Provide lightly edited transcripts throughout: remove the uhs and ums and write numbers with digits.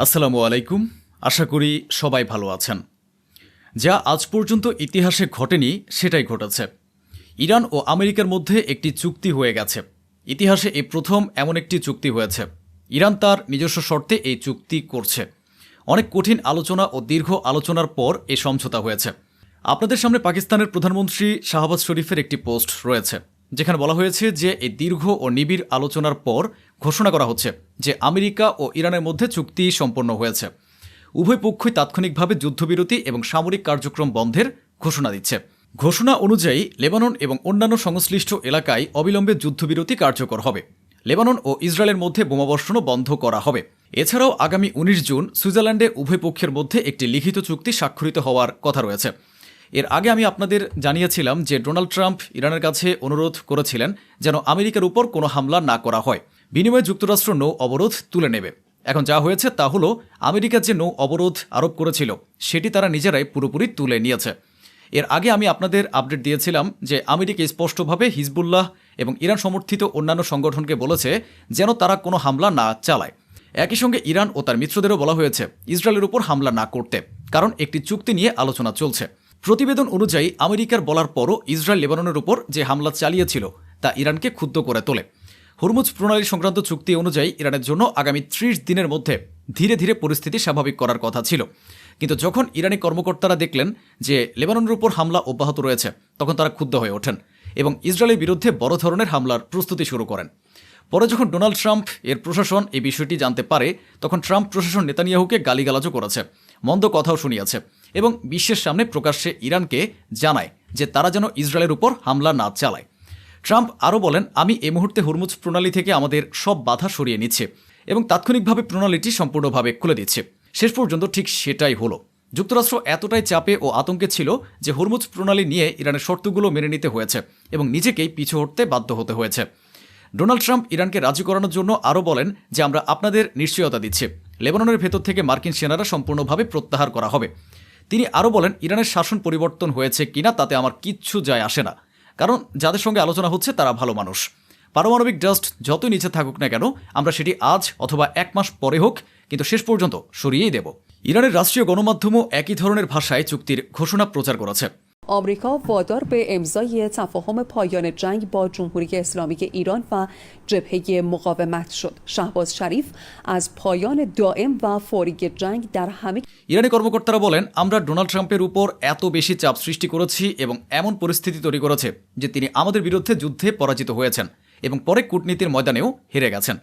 আসসালামু আলাইকুম। আশা করি সবাই ভালো আছেন। যা আজ পর্যন্ত ইতিহাসে ঘটেনি সেটাই ঘটেছে। ইরান ও আমেরিকার মধ্যে একটি চুক্তি হয়ে গেছে। ইতিহাসে এই প্রথম এমন একটি চুক্তি হয়েছে। ইরান তার নিজস্ব শর্তে এই চুক্তি করছে। অনেক কঠিন আলোচনা ও দীর্ঘ আলোচনার পর এই সমঝোতা হয়েছে। আপনাদের সামনে পাকিস্তানের প্রধানমন্ত্রী শাহবাজ শরীফের একটি পোস্ট রয়েছে, যেখানে বলা হয়েছে যে এই দীর্ঘ ও নিবিড় আলোচনার পর ঘোষণা করা হচ্ছে যে আমেরিকা ও ইরানের মধ্যে চুক্তি সম্পন্ন হয়েছে। উভয় পক্ষই তাৎক্ষণিকভাবে যুদ্ধবিরতি এবং সামরিক কার্যক্রম বন্ধের ঘোষণা দিচ্ছে। ঘোষণা অনুযায়ী লেবানন এবং অন্যান্য সংশ্লিষ্ট এলাকায় অবিলম্বে যুদ্ধবিরতি কার্যকর হবে। লেবানন ও ইসরায়েলের মধ্যে বোমাবর্ষণও বন্ধ করা হবে। এছাড়াও আগামী ১৯ জুন সুইজারল্যান্ডে উভয় পক্ষের মধ্যে একটি লিখিত চুক্তি স্বাক্ষরিত হওয়ার কথা রয়েছে। এর আগে আমি আপনাদের জানিয়েছিলাম যে ডোনাল্ড ট্রাম্প ইরানের কাছে অনুরোধ করেছিলেন যেন আমেরিকার উপর কোনো হামলা না করা হয়, বিনিময়ে যুক্তরাষ্ট্র নৌ অবরোধ তুলে নেবে। এখন যা হয়েছে তা হলো আমেরিকা যে নৌ অবরোধ আরোপ করেছিল সেটি তারা নিজেরাই পুরোপুরি তুলে নিয়েছে। এর আগে আমি আপনাদের আপডেট দিয়েছিলাম যে আমেরিকা স্পষ্টভাবে হিজবুল্লাহ এবং ইরান সমর্থিত অন্যান্য সংগঠনকে বলেছে যেন তারা কোনো হামলা না চালায়। একই সঙ্গে ইরান ও তার মিত্রদেরও বলা হয়েছে ইসরায়েলের উপর হামলা না করতে, কারণ একটি চুক্তি নিয়ে আলোচনা চলছে। প্রতিবেদন অনুযায়ী আমেরিকার বলার পরও ইসরায়েল লেবাননের উপর যে হামলা চালিয়েছিল তা ইরানকে ক্ষুব্ধ করে তোলে। হরমুজ প্রণালী সংক্রান্ত চুক্তি অনুযায়ী ইরানের জন্য আগামী ৩০ দিনের মধ্যে ধীরে ধীরে পরিস্থিতি স্বাভাবিক করার কথা ছিল, কিন্তু যখন ইরানি কর্মকর্তারা দেখলেন যে লেবাননের উপর হামলা অব্যাহত রয়েছে তখন তারা ক্ষুব্ধ হয়ে ওঠেন এবং ইসরায়েলের বিরুদ্ধে বড় ধরনের হামলার প্রস্তুতি শুরু করেন। পরে যখন ডোনাল্ড ট্রাম্প এর প্রশাসন এই বিষয়টি জানতে পারে তখন ট্রাম্প প্রশাসন নেতানিয়াহুকে গালিগালাজও করেছে, মন্দ কথাও শুনিয়েছে এবং বিশ্বের সামনে প্রকাশ্যে ইরানকে জানায় যে তারা যেন ইসরায়েলের উপর হামলা না চালায়। ট্রাম্প আরও বলেন, আমি এই মুহূর্তে হরমুজ প্রণালী থেকে আমাদের সব বাধা সরিয়ে নিচ্ছে এবং তাৎক্ষণিকভাবে প্রণালীটি সম্পূর্ণভাবে খুলে দিচ্ছে। শেষ পর্যন্ত ঠিক সেটাই হলো। যুক্তরাষ্ট্র এতটাই চাপে ও আতঙ্কে ছিল যে হরমুজ প্রণালী নিয়ে ইরানের শর্তগুলো মেনে নিতে হয়েছে এবং নিজেকেই পিছু হটতে বাধ্য হতে হয়েছে। ডোনাল্ড ট্রাম্প ইরানকে রাজি করানোর জন্য আরও বলেন যে আমরা আপনাদের নিশ্চয়তা দিচ্ছি লেবাননের ভেতর থেকে মার্কিন সেনারা সম্পূর্ণভাবে প্রত্যাহার করা হবে। তিনি আরও বলেন, ইরানের শাসন পরিবর্তন হয়েছে কিনা তাতে আমার কিচ্ছু যায় আসে না, কারণ যাদের সঙ্গে আলোচনা হচ্ছে তারা ভালো মানুষ। পারমাণবিক ডাস্ট যতই নিচে থাকুক না কেন আমরা সেটি আজ অথবা ১ মাস পরে হোক কিন্তু শেষ পর্যন্ত সরিয়েই দেব। ইরানের রাষ্ট্রীয় গণমাধ্যমও একই ধরনের ভাষায় চুক্তির ঘোষণা প্রচার করেছে। آمریکا وادار به امضای تفاهم پایان جنگ با جمهوری اسلامی ایران و جبهه مقاومت شد. شهباز شریف از پایان دائم و فوری جنگ در همه ইরানি কর্মকর্তারা বলেন, আমরা ডোনাল্ড ট্রাম্পের উপর এত বেশি চাপ সৃষ্টি করেছি এবং এমন পরিস্থিতি তৈরি করেছে যে তিনি আমাদের বিরুদ্ধে যুদ্ধে পরাজিত হয়েছেন এবং পরে কূটনীতির ময়দানেও হেরে গেছেন।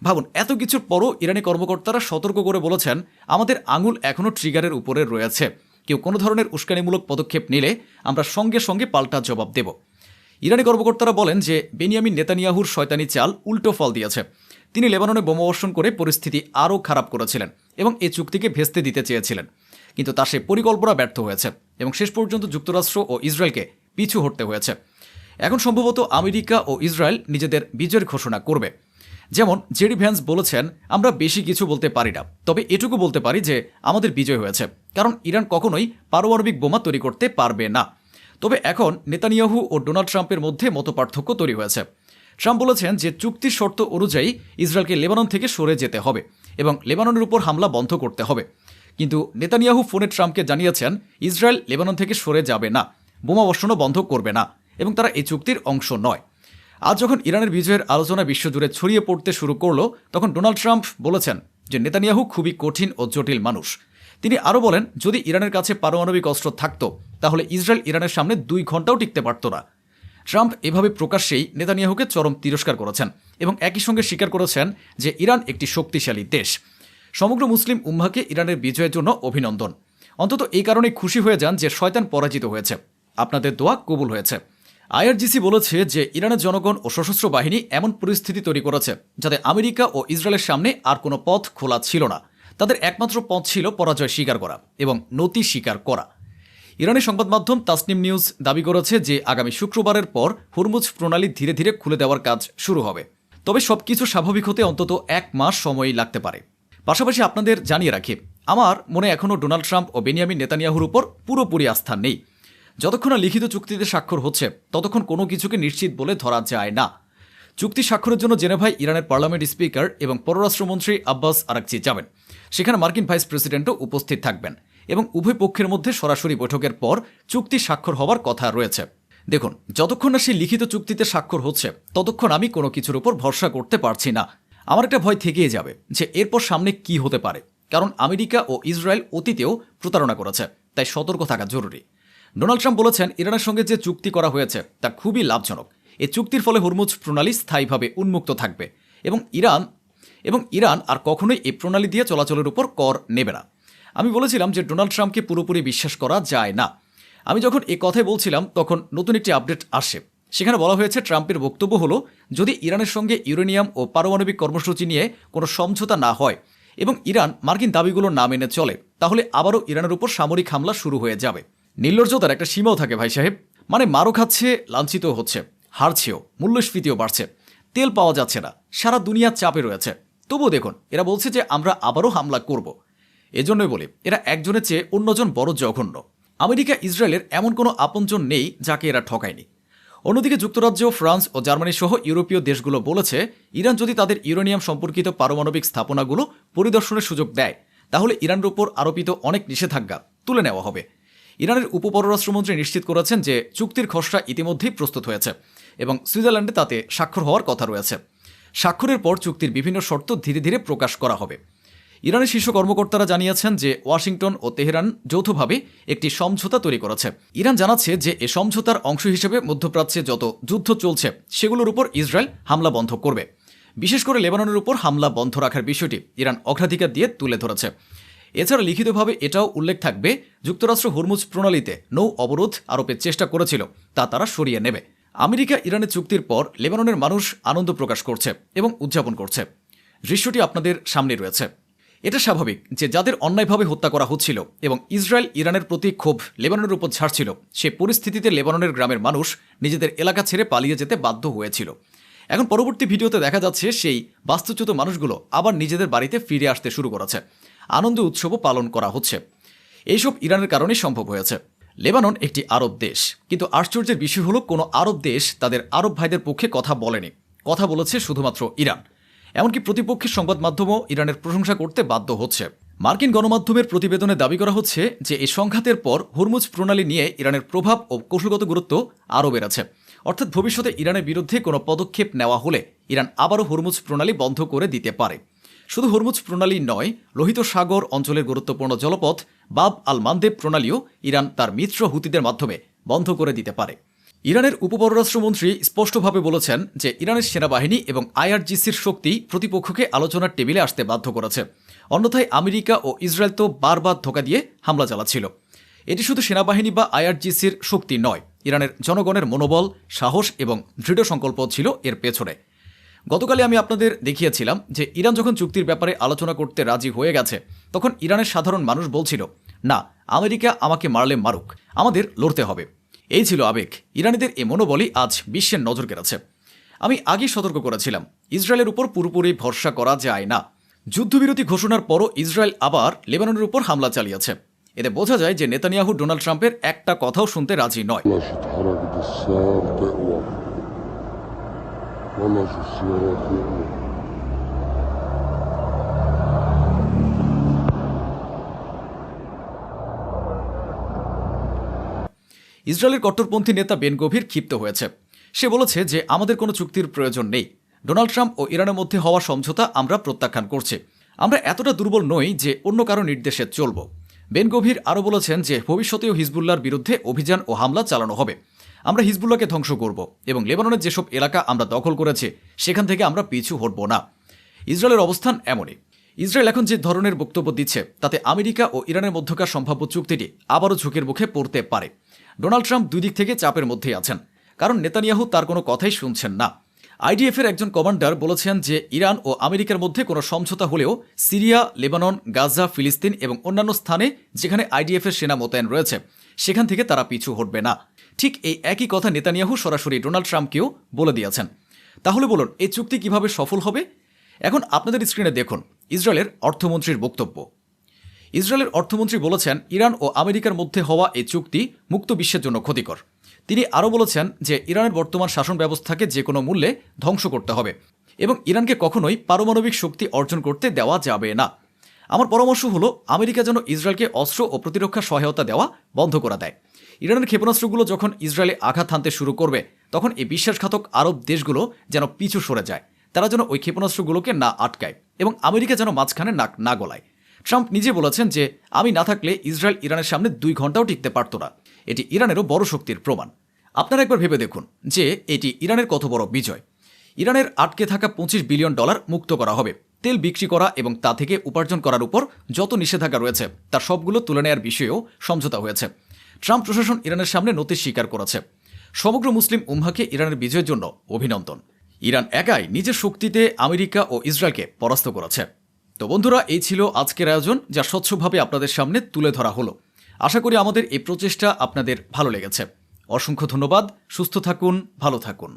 ভাবুন, এত কিছুর পরও ইরানি কর্মকর্তারা সতর্ক করে বলেছেন আমাদের আঙুল এখনও ট্রিগারের উপরে রয়েছে, কেউ কোনো ধরনের উস্কানিমূলক পদক্ষেপ নিলে আমরা সঙ্গে সঙ্গে পাল্টা জবাব দেব। ইরানি কর্মকর্তারা বলেন যে বেনিয়ামিন নেতানিয়াহুর শয়তানি চাল উল্টো ফল দিয়েছে। তিনি লেবাননে বোমাবর্ষণ করে পরিস্থিতি আরও খারাপ করেছিলেন এবং এই চুক্তিকে ভেস্তে দিতে চেয়েছিলেন, কিন্তু তা সে পরিকল্পনা ব্যর্থ হয়েছে এবং শেষ পর্যন্ত যুক্তরাষ্ট্র ও ইসরায়েলকে পিছু হটতে হয়েছে। এখন সম্ভবত আমেরিকা ও ইসরায়েল নিজেদের বিজয়ের ঘোষণা করবে। যেমন জেডি ভ্যান্স বলেছেন, আমরা বেশি কিছু বলতে পারি না, তবে এটুকু বলতে পারি যে আমাদের বিজয় হয়েছে, কারণ ইরান কখনোই পারমাণবিক বোমা তৈরি করতে পারবে না। তবে এখন নেতানিয়াহু ও ডোনাল্ড ট্রাম্পের মধ্যে মতপার্থক্য তৈরি হয়েছে। ট্রাম্প বলেছেন যে চুক্তির শর্ত অনুযায়ী ইসরায়েলকে লেবানন থেকে সরে যেতে হবে এবং লেবাননের উপর হামলা বন্ধ করতে হবে, কিন্তু নেতানিয়াহু ফোনে ট্রাম্পকে জানিয়েছেন ইসরায়েল লেবানন থেকে সরে যাবে না, বোমাবর্ষণও বন্ধ করবে না এবং তারা এই চুক্তির অংশ নয়। আজ যখন ইরানের বিজয়ের আলোচনা বিশ্বজুড়ে ছড়িয়ে পড়তে শুরু করল তখন ডোনাল্ড ট্রাম্প বলেছেন যে নেতানিয়াহু খুবই কঠিন ও জটিল মানুষ। তিনি আরও বলেন, যদি ইরানের কাছে পারমাণবিক অস্ত্র থাকত তাহলে ইসরায়েল ইরানের সামনে ২ ঘন্টাও টিকতে পারত না। ট্রাম্প এভাবে প্রকাশ্যেই নেতানিয়াহুকে চরম তিরস্কার করেছেন এবং একই সঙ্গে স্বীকার করেছেন যে ইরান একটি শক্তিশালী দেশ। সমগ্র মুসলিম উম্মাহকে ইরানের বিজয়ের জন্য অভিনন্দন। অন্তত এই কারণে খুশি হয়ে যান যে শয়তান পরাজিত হয়েছে, আপনাদের দোয়া কবুল হয়েছে। আইআরজিসি বলেছে যে ইরানের জনগণ ও সশস্ত্র বাহিনী এমন পরিস্থিতি তৈরি করেছে যাতে আমেরিকা ও ইসরায়েলের সামনে আর কোনো পথ খোলা ছিল না। তাদের একমাত্র পথ ছিল পরাজয় স্বীকার করা এবং নতি স্বীকার করা। ইরানের সংবাদ মাধ্যম তাসনিম নিউজ দাবি করেছে যে আগামী শুক্রবারের পর হরমুজ প্রণালী ধীরে ধীরে খুলে দেওয়ার কাজ শুরু হবে, তবে সবকিছু স্বাভাবিক হতে অন্তত ১ মাস সময় লাগতে পারে। পাশাপাশি আপনাদের জানিয়ে রাখি, আমার মনে এখনও ডোনাল্ড ট্রাম্প ও বেনিয়ামিন নেতানিয়াহুর উপর পুরোপুরি আস্থা নেই। যতক্ষণ না লিখিত চুক্তিতে স্বাক্ষর হচ্ছে ততক্ষণ কোনো কিছুকে নিশ্চিত বলে ধরা যায় না। চুক্তি স্বাক্ষরের জন্য জেনেভায় ইরানের পার্লামেন্ট স্পিকার এবং পররাষ্ট্রমন্ত্রী আব্বাস আরাকচি যাবেন। সেখানে মার্কিন ভাইস প্রেসিডেন্টও উপস্থিত থাকবেন এবং উভয় পক্ষের মধ্যে সরাসরি বৈঠকের পর চুক্তি স্বাক্ষর হওয়ার কথা রয়েছে। দেখুন, যতক্ষণ না সেই লিখিত চুক্তিতে স্বাক্ষর হচ্ছে ততক্ষণ আমি কোনো কিছুর উপর ভরসা করতে পারছি না। আমার একটা ভয় থেকেই যাবে যে এরপর সামনে কি হতে পারে, কারণ আমেরিকা ও ইসরায়েল অতীতেও প্রতারণা করেছে, তাই সতর্ক থাকা জরুরি। ডোনাল্ড ট্রাম্প বলেছেন, ইরানের সঙ্গে যে চুক্তি করা হয়েছে তা খুবই লাভজনক। এই চুক্তির ফলে হরমুজ প্রণালী স্থায়ীভাবে উন্মুক্ত থাকবে এবং ইরান আর কখনোই এই প্রণালী দিয়ে চলাচলের উপর কর নেবে না। আমি বলেছিলাম যে ডোনাল্ড ট্রাম্পকে পুরোপুরি বিশ্বাস করা যায় না। আমি যখন এই কথাই বলছিলাম তখন নতুন একটি আপডেট আসে। সেখানে বলা হয়েছে, ট্রাম্পের বক্তব্য হলো, যদি ইরানের সঙ্গে ইউরেনিয়াম ও পারমাণবিক কর্মসূচি নিয়ে কোনো সমঝোতা না হয় এবং ইরান মার্কিন দাবিগুলো না মেনে চলে, তাহলে আবারও ইরানের উপর সামরিক হামলা শুরু হয়ে যাবে। নির্লজ্জতার একটা সীমাও থাকে ভাই সাহেব। মানে মারও খাচ্ছে, লাঞ্ছিত হচ্ছে, হারছেও, মূল্যস্ফীতিও বাড়ছে, তেল পাওয়া যাচ্ছে না, সারা দুনিয়ার চাপে রয়েছে। তবুও দেখুন, এরা বলছে যে আমরা আবারও হামলা করব। এজন্যই বলি, এরা একজনের চেয়ে অন্যজন বড় জঘন্য। আমেরিকা ইসরায়েলের এমন কোনো আপনজন নেই যাকে এরা ঠকায়নি। অন্যদিকে যুক্তরাজ্য, ফ্রান্স ও জার্মানি সহ ইউরোপীয় দেশগুলো বলেছে, ইরান যদি তাদের ইউরেনিয়াম সম্পর্কিত পারমাণবিক স্থাপনাগুলো পরিদর্শনের সুযোগ দেয়, তাহলে ইরানের উপর আরোপিত অনেক নিষেধাজ্ঞা তুলে নেওয়া হবে। ইরানের উপপররাষ্ট্রমন্ত্রী নিশ্চিত করেছেন যে চুক্তির খসড়া ইতিমধ্যেই প্রস্তুত হয়েছে এবং সুইজারল্যান্ডে তাতে স্বাক্ষর হওয়ার কথা রয়েছে। স্বাক্ষরের পর চুক্তির বিভিন্ন শর্ত ধীরে ধীরে প্রকাশ করা হবে। ইরানের শীর্ষ কর্মকর্তারা জানিয়েছেন যে ওয়াশিংটন ও তেহরান যৌথভাবে একটি সমঝোতা তৈরি করেছে। ইরান জানাচ্ছে যে এ সমঝোতার অংশ হিসেবে মধ্যপ্রাচ্যে যত যুদ্ধ চলছে সেগুলোর উপর ইসরায়েল হামলা বন্ধ করবে। বিশেষ করে লেবাননের উপর হামলা বন্ধ রাখার বিষয়টি ইরান অগ্রাধিকার দিয়ে তুলে ধরেছে। এছাড়া লিখিতভাবে এটাও উল্লেখ থাকবে, যুক্তরাষ্ট্র হরমুজ প্রণালীতে নৌ অবরোধ আরোপের চেষ্টা করেছিল তা তারা সরিয়ে নেবে। আমেরিকা ইরানের চুক্তির পর লেবাননের মানুষ আনন্দ প্রকাশ করছে এবং উদযাপন করছে। দৃশ্যটি আপনাদের সামনে রয়েছে। এটা স্বাভাবিক যে যাদের অন্যায়ভাবে হত্যা করা হচ্ছিল এবং ইসরায়েল ইরানের প্রতি ক্ষোভ লেবাননের উপর ঝাড়ছিল, সে পরিস্থিতিতে লেবাননের গ্রামের মানুষ নিজেদের এলাকা ছেড়ে পালিয়ে যেতে বাধ্য হয়েছিল। এখন পরবর্তী ভিডিওতে দেখা যাচ্ছে সেই বাস্তুচ্যুত মানুষগুলো আবার নিজেদের বাড়িতে ফিরে আসতে শুরু করেছে। আনন্দ উৎসবও পালন করা হচ্ছে। এইসব ইরানের কারণেই সম্ভব হয়েছে। লেবানন একটি আরব দেশ, কিন্তু আশ্চর্যের বিষয় হলো কোনো আরব দেশ তাদের আরব ভাইদের পক্ষে কথা বলেনি। কথা বলেছে শুধুমাত্র ইরান। এমনকি প্রতিপক্ষের সংবাদ মাধ্যমও ইরানের প্রশংসা করতে বাধ্য হচ্ছে। মার্কিন গণমাধ্যমের প্রতিবেদনে দাবি করা হচ্ছে যে এই সংঘাতের পর হরমুজ প্রণালী নিয়ে ইরানের প্রভাব ও কৌশলগত গুরুত্ব আরও বেড়েছে। অর্থাৎ ভবিষ্যতে ইরানের বিরুদ্ধে কোনো পদক্ষেপ নেওয়া হলে ইরান আবারও হরমুজ প্রণালী বন্ধ করে দিতে পারে। শুধু হরমুজ প্রণালী নয়, লোহিত সাগর অঞ্চলের গুরুত্বপূর্ণ জলপথ বাব আল মানদেব প্রণালীও ইরান তার মিত্র হুতিদের মাধ্যমে বন্ধ করে দিতে পারে। ইরানের উপপররাষ্ট্রমন্ত্রী স্পষ্টভাবে বলেছেন যে ইরানের সেনাবাহিনী এবং আইআরজিসির শক্তি প্রতিপক্ষকে আলোচনার টেবিলে আসতে বাধ্য করেছে। অন্যথায় আমেরিকা ও ইসরায়েল তো বারবার ধোঁকা দিয়ে হামলা চালাচ্ছিল। এটি শুধু সেনাবাহিনী বা আইআরজিসির শক্তি নয়, ইরানের জনগণের মনোবল, সাহস এবং দৃঢ় সংকল্প ছিল এর পেছনে। গতকালে আমি আপনাদের দেখিয়েছিলাম যে ইরান যখন চুক্তির ব্যাপারে আলোচনা করতে রাজি হয়ে গেছে, তখন ইরানের সাধারণ মানুষ বলছিল, না, আমেরিকা আমাকে মারলে মারুক, আমাদের লড়তে হবে। এই ছিল আবেগ। ইরানিদের এ মনোবলই আজ বিশ্বের নজর কেড়েছে। আমি আগেই সতর্ক করেছিলাম, ইসরায়েলের উপর পুরোপুরি ভরসা করা যায় না। যুদ্ধবিরতি ঘোষণার পরও ইসরায়েল আবার লেবাননের উপর হামলা চালিয়েছে। এতে বোঝা যায় যে নেতানিয়াহু ডোনাল্ড ট্রাম্পের একটা কথাও শুনতে রাজি নয়। ইসরায়েলের কট্টরপন্থী নেতা বেন গভির ক্ষিপ্ত হয়েছে। সে বলেছে যে আমাদের কোনো চুক্তির প্রয়োজন নেই। ডোনাল্ড ট্রাম্প ও ইরানের মধ্যে হওয়া সমঝোতা আমরা প্রত্যাখ্যান করছি। আমরা এতটা দুর্বল নই যে অন্য কারো নির্দেশে চলব। বেন গভির আরও বলেছেন যে ভবিষ্যতেও হিজবুল্লাহর বিরুদ্ধে অভিযান ও হামলা চালানো হবে। আমরা হিজবুল্লাহকে ধ্বংস করব এবং লেবাননের যেসব এলাকা আমরা দখল করেছি সেখান থেকে আমরা পিছু হটব না। ইসরায়েলের অবস্থান এমনই। ইসরায়েল এখন যে ধরনের বক্তব্য দিচ্ছে তাতে আমেরিকা ও ইরানের মধ্যকার সম্ভাব্য চুক্তিটি আবারও ঝুঁকির মুখে পড়তে পারে। ডোনাল্ড ট্রাম্প দুই দিক থেকে চাপের মধ্যেই আছেন, কারণ নেতানিয়াহু তার কোনো কথাই শুনছেন না। আইডিএফের একজন কমান্ডার বলেছেন যে ইরান ও আমেরিকার মধ্যে কোনো সমঝোতা হলেও সিরিয়া, লেবানন, গাজা, ফিলিস্তিন এবং অন্যান্য স্থানে যেখানে আইডিএফের সেনা মোতায়েন রয়েছে সেখান থেকে তারা পিছু হটবে না। ঠিক এই একই কথা নেতানিয়াহু সরাসরি ডোনাল্ড ট্রাম্পকেও বলে দিয়েছেন। তাহলে বলুন, এই চুক্তি কিভাবে সফল হবে? এখন আপনাদের স্ক্রিনে দেখুন ইসরায়েলের অর্থমন্ত্রীর বক্তব্য। ইসরায়েলের অর্থমন্ত্রী বলেছেন, ইরান ও আমেরিকার মধ্যে হওয়া এই চুক্তি মুক্ত বিশ্বের জন্য ক্ষতিকর। তিনি আরও বলেছেন যে ইরানের বর্তমান শাসন ব্যবস্থাকে যে কোনো মূল্যে ধ্বংস করতে হবে এবং ইরানকে কখনোই পারমাণবিক শক্তি অর্জন করতে দেওয়া যাবে না। আমার পরামর্শ হলো আমেরিকা যেন ইসরায়েলকে অস্ত্র ও প্রতিরক্ষা সহায়তা দেওয়া বন্ধ করে দেয়। ইরানের ক্ষেপণাস্ত্রগুলো যখন ইসরায়েলে আঘাত হানতে শুরু করবে তখন এই বিশ্বাসঘাতক আরব দেশগুলো যেন পিছু সরে যায়, তারা যেন ওই ক্ষেপণাস্ত্রগুলোকে না আটকায় এবং আমেরিকা যেন মাঝখানে নাক না গলায়। ট্রাম্প নিজে বলেছেন যে আমি না থাকলে ইসরায়েল ইরানের সামনে 2 ঘন্টাও টিকতে পারত না। এটি ইরানেরও বড় শক্তির প্রমাণ। আপনারা একবার ভেবে দেখুন যে এটি ইরানের কত বড় বিজয়। ইরানের আটকে থাকা $25 বিলিয়ন মুক্ত করা হবে। তেল বিক্রি করা এবং তা থেকে উপার্জন করার উপর যত নিষেধাজ্ঞা রয়েছে তার সবগুলো তুলে নেওয়ার বিষয়েও সমঝোতা হয়েছে। ট্রাম্প প্রশাসন ইরানের সামনে নথি স্বীকার করেছে। সমগ্র মুসলিম উম্মাহকে ইরানের বিজয়ের জন্য অভিনন্দন। ইরান একাই নিজের শক্তিতে আমেরিকা ও ইসরায়েলকে পরাস্ত করেছে। তো বন্ধুরা, এই ছিল আজকের আয়োজন, যা স্বচ্ছভাবে আপনাদের সামনে তুলে ধরা হলো। আশা করি আমাদের এই প্রচেষ্টা আপনাদের ভালো লেগেছে। অসংখ্য ধন্যবাদ। সুস্থ থাকুন, ভালো থাকুন।